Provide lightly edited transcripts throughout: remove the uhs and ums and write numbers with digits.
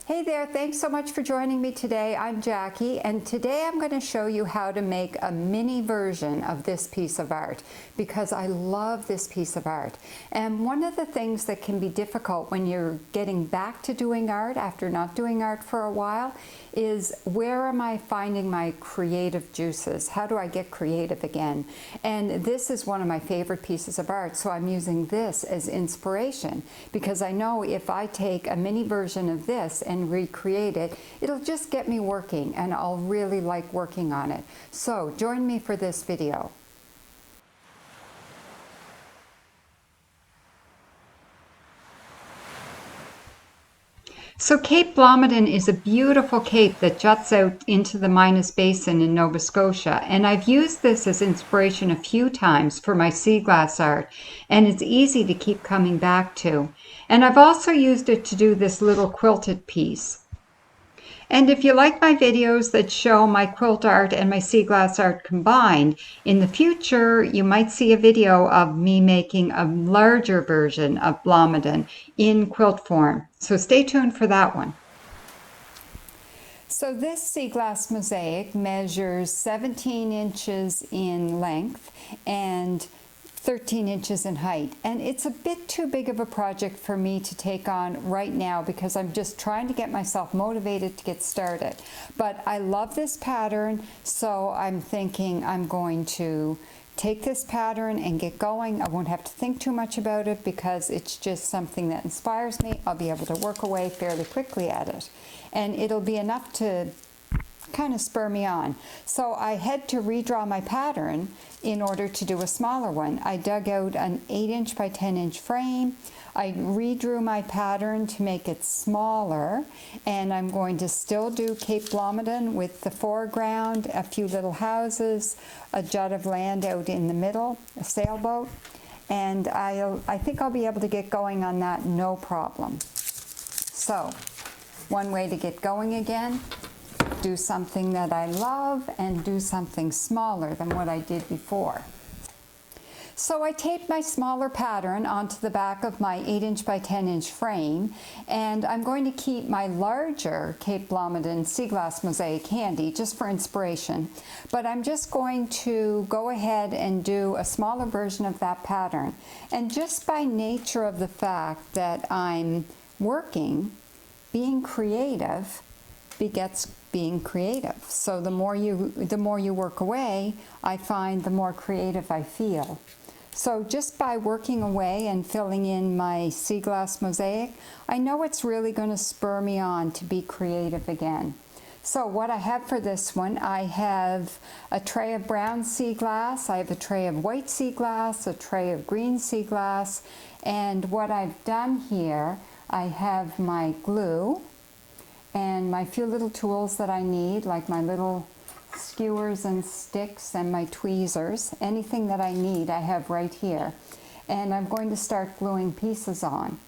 Hey there, thanks so much for joining me today. I'm Jackie, and today I'm going to show you how to make a mini version of this piece of art because I love this piece of art. And one of the things that can be difficult when you're getting back to doing art after not doing art for a while is, where am I finding my creative juices? How do I get creative again? And this is one of my favorite pieces of art, so I'm using this as inspiration because I know if I take a mini version of this and recreate it, it'll just get me working and I'll really like working on it. So join me for this video. So Cape Blomidon is a beautiful cape that juts out into the Minas Basin in Nova Scotia, and I've used this as inspiration a few times for my sea glass art, and it's easy to keep coming back to. And I've also used it to do this little quilted piece. And if you like my videos that show my quilt art and my sea glass art combined, in the future you might see a video of me making a larger version of Blomidon in quilt form. So stay tuned for that one. So this sea glass mosaic measures 17 inches in length and 13 inches in height, and it's a bit too big of a project for me to take on right now because I'm just trying to get myself motivated to get started. But I love this pattern, so I'm thinking I'm going to take this pattern and get going. I won't have to think too much about it because it's just something that inspires me. I'll be able to work away fairly quickly at it, and it'll be enough to kind of spur me on. So I had to redraw my pattern in order to do a smaller one. I dug out an 8-inch by 10-inch frame. I redrew my pattern to make it smaller, and I'm going to still do Cape Blomidon with the foreground, a few little houses, a jut of land out in the middle, a sailboat, and I think I'll be able to get going on that no problem. So one way to get going again: do something that I love and do something smaller than what I did before. So I taped my smaller pattern onto the back of my 8-inch by 10-inch frame, and I'm going to keep my larger Cape Blomidon sea glass mosaic handy just for inspiration. But I'm just going to go ahead and do a smaller version of that pattern. And just by nature of the fact that I'm working, being creative begets being creative. So the more you work away, I find the more creative I feel. So just by working away and filling in my sea glass mosaic, I know it's really going to spur me on to be creative again. So what I have for this one, I have a tray of brown sea glass, I have a tray of white sea glass, a tray of green sea glass, and what I've done here, I have my glue and my few little tools that I need, like my little skewers and sticks and my tweezers. Anything that I need I have right here. And I'm going to start gluing pieces on.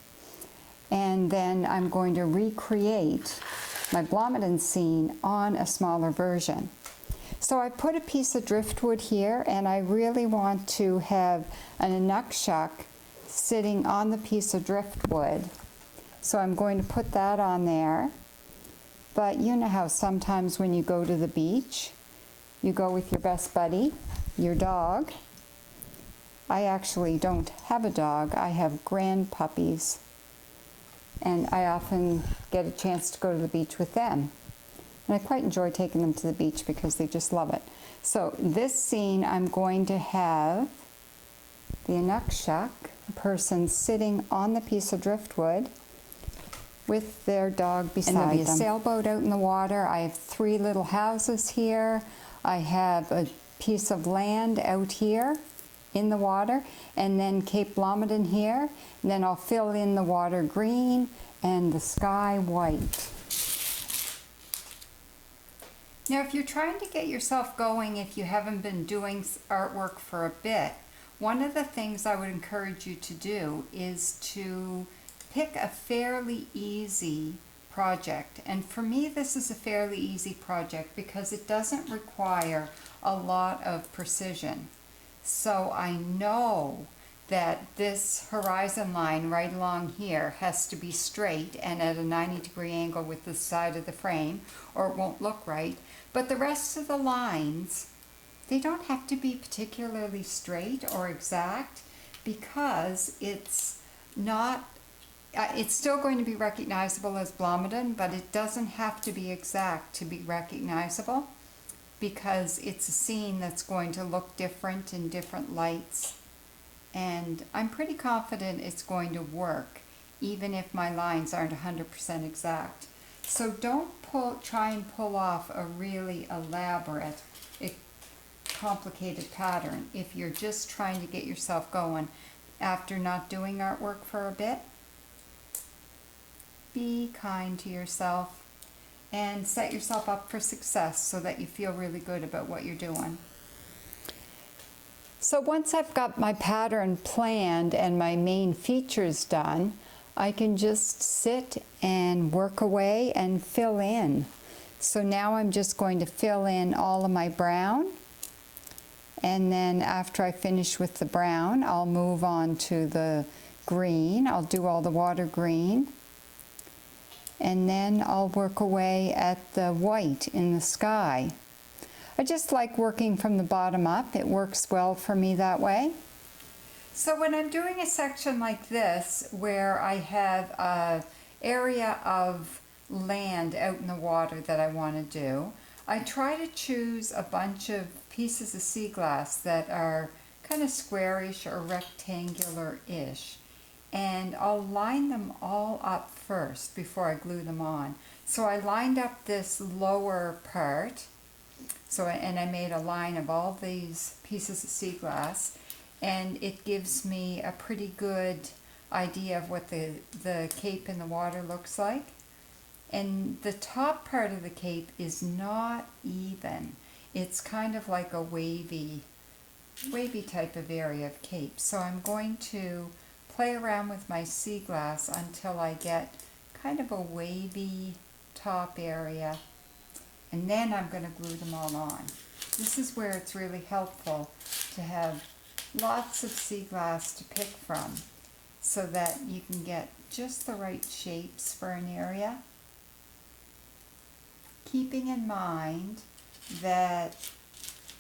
And then I'm going to recreate my Blomidon scene on a smaller version. So I put a piece of driftwood here, and I really want to have an inukshuk sitting on the piece of driftwood. So I'm going to put that on there. But you know how sometimes when you go to the beach, you go with your best buddy, your dog. I actually don't have a dog. I have grand puppies, and I often get a chance to go to the beach with them. And I quite enjoy taking them to the beach because they just love it. So this scene, I'm going to have the inukshuk, a person sitting on the piece of driftwood with their dog beside them. And there'll be a sailboat out in the water. I have 3 little houses here. I have a piece of land out here in the water, and then Cape Blomidon here. And then I'll fill in the water green and the sky white. Now, if you're trying to get yourself going, if you haven't been doing artwork for a bit, one of the things I would encourage you to do is to pick a fairly easy project. And for me, this is a fairly easy project because it doesn't require a lot of precision. So I know that this horizon line right along here has to be straight and at a 90-degree angle with the side of the frame, or it won't look right. But the rest of the lines, they don't have to be particularly straight or exact, because it's not, it's still going to be recognizable as Blomidon, but it doesn't have to be exact to be recognizable, because it's a scene that's going to look different in different lights. And I'm pretty confident it's going to work, even if my lines aren't 100% exact. So don't try and pull off a really elaborate, complicated pattern if you're just trying to get yourself going after not doing artwork for a bit. Be kind to yourself and set yourself up for success so that you feel really good about what you're doing. So once I've got my pattern planned and my main features done, I can just sit and work away and fill in. So now I'm just going to fill in all of my brown, and then after I finish with the brown, I'll move on to the green. I'll do all the water green, and then I'll work away at the white in the sky. I just like working from the bottom up. It works well for me that way. So when I'm doing a section like this, where I have an area of land out in the water that I want to do, I try to choose a bunch of pieces of sea glass that are kind of squarish or rectangular-ish. And I'll line them all up first before I glue them on. So I lined up this lower part, and I made a line of all these pieces of sea glass, and it gives me a pretty good idea of what the cape in the water looks like. And the top part of the cape is not even. It's kind of like a wavy type of area of cape. So I'm going to play around with my sea glass until I get kind of a wavy top area, and then I'm going to glue them all on. This is where it's really helpful to have lots of sea glass to pick from so that you can get just the right shapes for an area. Keeping in mind that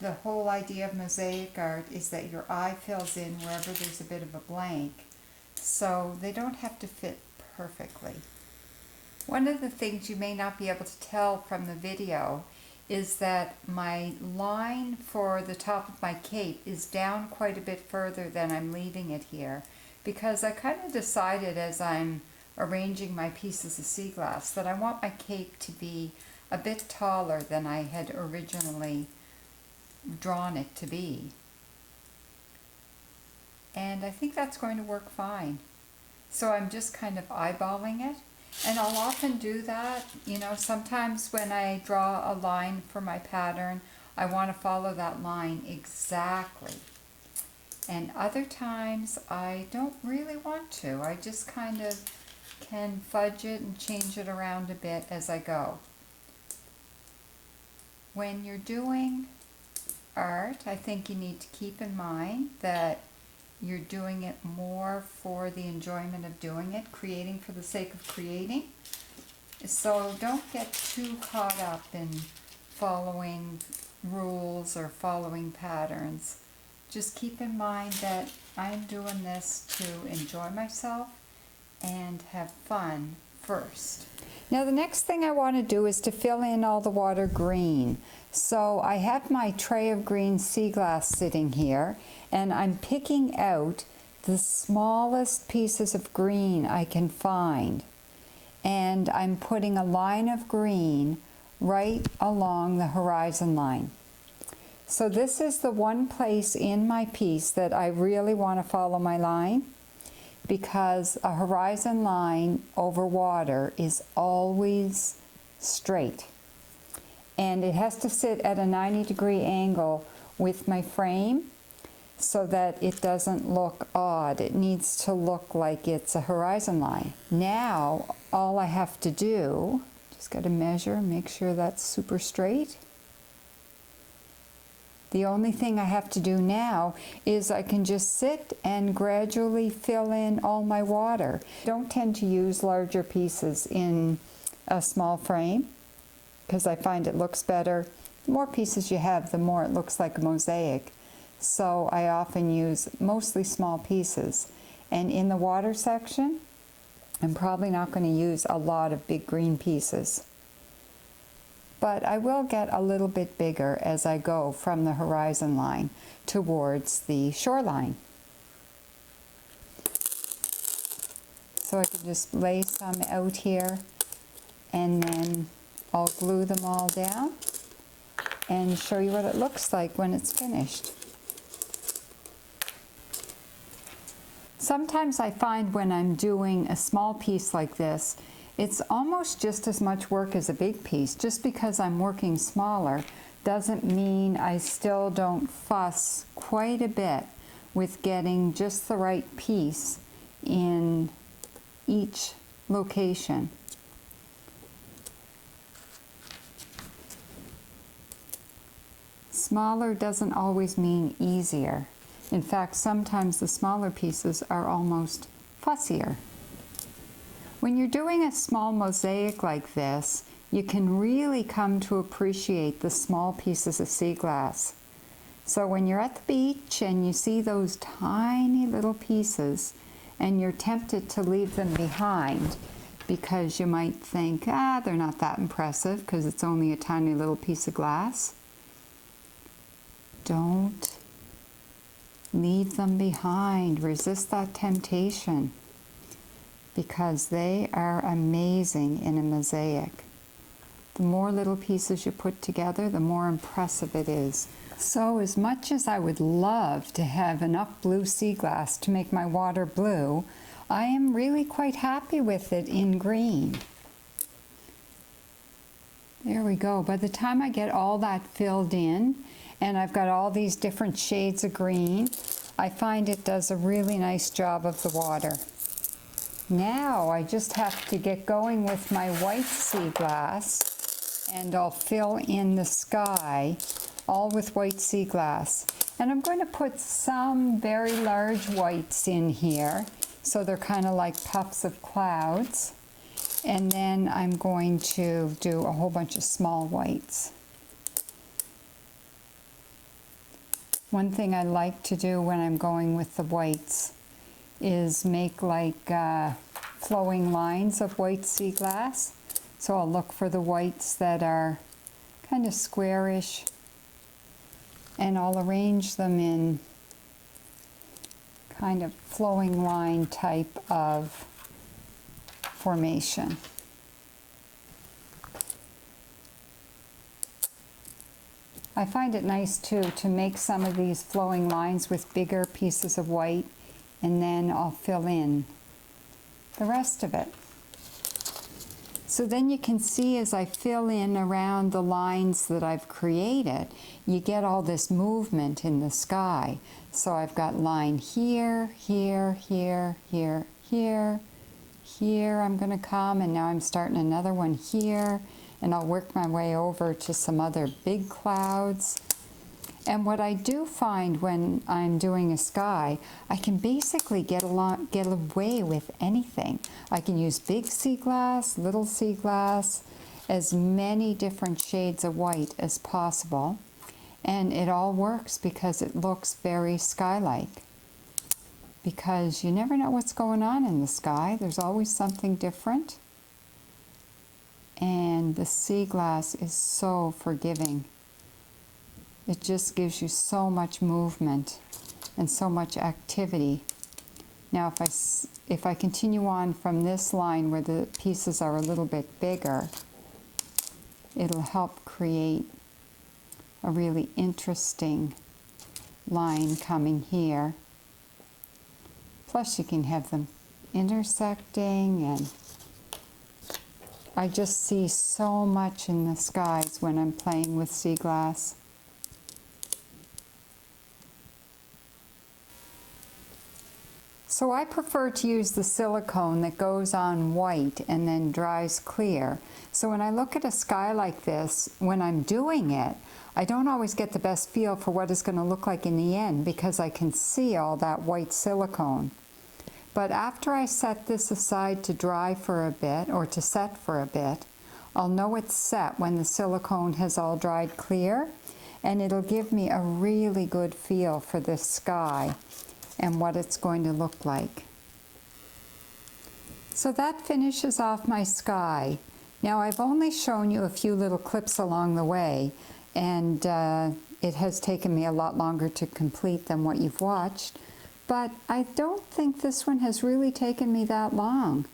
the whole idea of mosaic art is that your eye fills in wherever there's a bit of a blank, so they don't have to fit perfectly. One of the things you may not be able to tell from the video is that my line for the top of my cape is down quite a bit further than I'm leaving it here, because I kind of decided as I'm arranging my pieces of sea glass that I want my cape to be a bit taller than I had originally drawn it to be. And I think that's going to work fine. So I'm just kind of eyeballing it. And I'll often do that, sometimes when I draw a line for my pattern, I want to follow that line exactly. And other times I don't really want to. I just kind of can fudge it and change it around a bit as I go. When you're doing art, I think you need to keep in mind that you're doing it more for the enjoyment of doing it, creating for the sake of creating. So don't get too caught up in following rules or following patterns. Just keep in mind that I'm doing this to enjoy myself and have fun first. Now the next thing I want to do is to fill in all the water green. So I have my tray of green sea glass sitting here, and I'm picking out the smallest pieces of green I can find. And I'm putting a line of green right along the horizon line. So this is the one place in my piece that I really want to follow my line, because a horizon line over water is always straight. And it has to sit at a 90-degree angle with my frame so that it doesn't look odd. It needs to look like it's a horizon line. Now, all I have to do, just got to measure, make sure that's super straight. The only thing I have to do now is I can just sit and gradually fill in all my water. I don't tend to use larger pieces in a small frame because I find it looks better. The more pieces you have, the more it looks like a mosaic. So I often use mostly small pieces. And in the water section, I'm probably not going to use a lot of big green pieces. But I will get a little bit bigger as I go from the horizon line towards the shoreline. So I can just lay some out here and then I'll glue them all down and show you what it looks like when it's finished. Sometimes I find when I'm doing a small piece like this, it's almost just as much work as a big piece. Just because I'm working smaller doesn't mean I still don't fuss quite a bit with getting just the right piece in each location. Smaller doesn't always mean easier. In fact, sometimes the smaller pieces are almost fussier. When you're doing a small mosaic like this, you can really come to appreciate the small pieces of sea glass. So when you're at the beach and you see those tiny little pieces and you're tempted to leave them behind because you might think, they're not that impressive because it's only a tiny little piece of glass, don't leave them behind. Resist that temptation, because they are amazing in a mosaic. The more little pieces you put together, the more impressive it is. So as much as I would love to have enough blue sea glass to make my water blue, I am really quite happy with it in green. There we go. By the time I get all that filled in, and I've got all these different shades of green, I find it does a really nice job of the water. Now I just have to get going with my white sea glass, and I'll fill in the sky all with white sea glass. And I'm going to put some very large whites in here, so they're kind of like puffs of clouds. And then I'm going to do a whole bunch of small whites. One thing I like to do when I'm going with the whites is make like flowing lines of white sea glass. So I'll look for the whites that are kind of squarish, and I'll arrange them in kind of flowing line type of formation. I find it nice too to make some of these flowing lines with bigger pieces of white, and then I'll fill in the rest of it. So then you can see as I fill in around the lines that I've created, you get all this movement in the sky. So I've got line here, here, here, here, here, here I'm going to come, and now I'm starting another one here, and I'll work my way over to some other big clouds. And what I do find when I'm doing a sky, I can basically get away with anything. I can use big sea glass, little sea glass, as many different shades of white as possible. And it all works because it looks very sky-like. Because you never know what's going on in the sky. There's always something different. And the sea glass is so forgiving. It just gives you so much movement and so much activity. Now if I continue on from this line where the pieces are a little bit bigger, it'll help create a really interesting line coming here. Plus you can have them intersecting, and I just see so much in the skies when I'm playing with sea glass. So I prefer to use the silicone that goes on white and then dries clear. So when I look at a sky like this, when I'm doing it, I don't always get the best feel for what it's going to look like in the end because I can see all that white silicone. But after I set this aside to dry for a bit, or to set for a bit, I'll know it's set when the silicone has all dried clear, and it'll give me a really good feel for this sky and what it's going to look like. So that finishes off my sky. Now I've only shown you a few little clips along the way, and it has taken me a lot longer to complete than what you've watched, but I don't think this one has really taken me that long.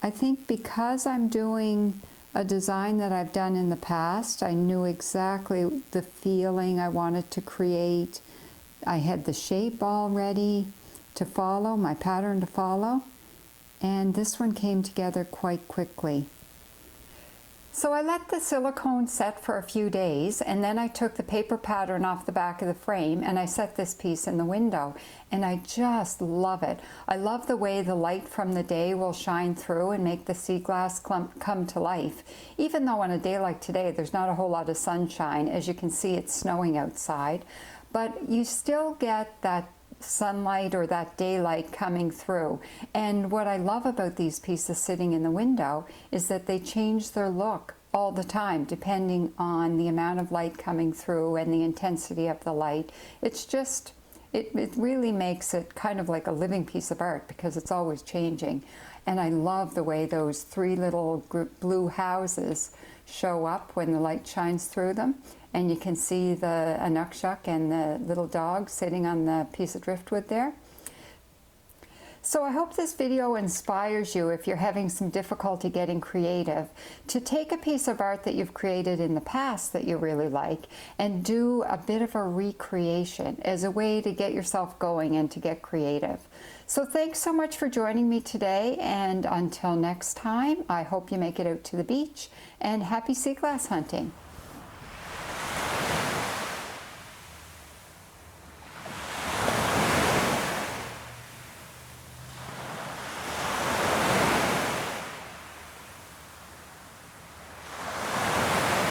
I think because I'm doing a design that I've done in the past, I knew exactly the feeling I wanted to create. I had the shape all ready to follow, my pattern to follow, and this one came together quite quickly. So I let the silicone set for a few days, and then I took the paper pattern off the back of the frame and I set this piece in the window, and I just love it. I love the way the light from the day will shine through and make the sea glass come to life. Even though on a day like today there's not a whole lot of sunshine. As you can see, it's snowing outside, but you still get that sunlight or that daylight coming through. And what I love about these pieces sitting in the window is that they change their look all the time depending on the amount of light coming through and the intensity of the light. It's just, it really makes it kind of like a living piece of art because it's always changing. And I love the way those three little blue houses show up when the light shines through them. And you can see the Anukshuk and the little dog sitting on the piece of driftwood there. So I hope this video inspires you, if you're having some difficulty getting creative, to take a piece of art that you've created in the past that you really like and do a bit of a recreation as a way to get yourself going and to get creative. So thanks so much for joining me today, and until next time, I hope you make it out to the beach, and happy sea glass hunting.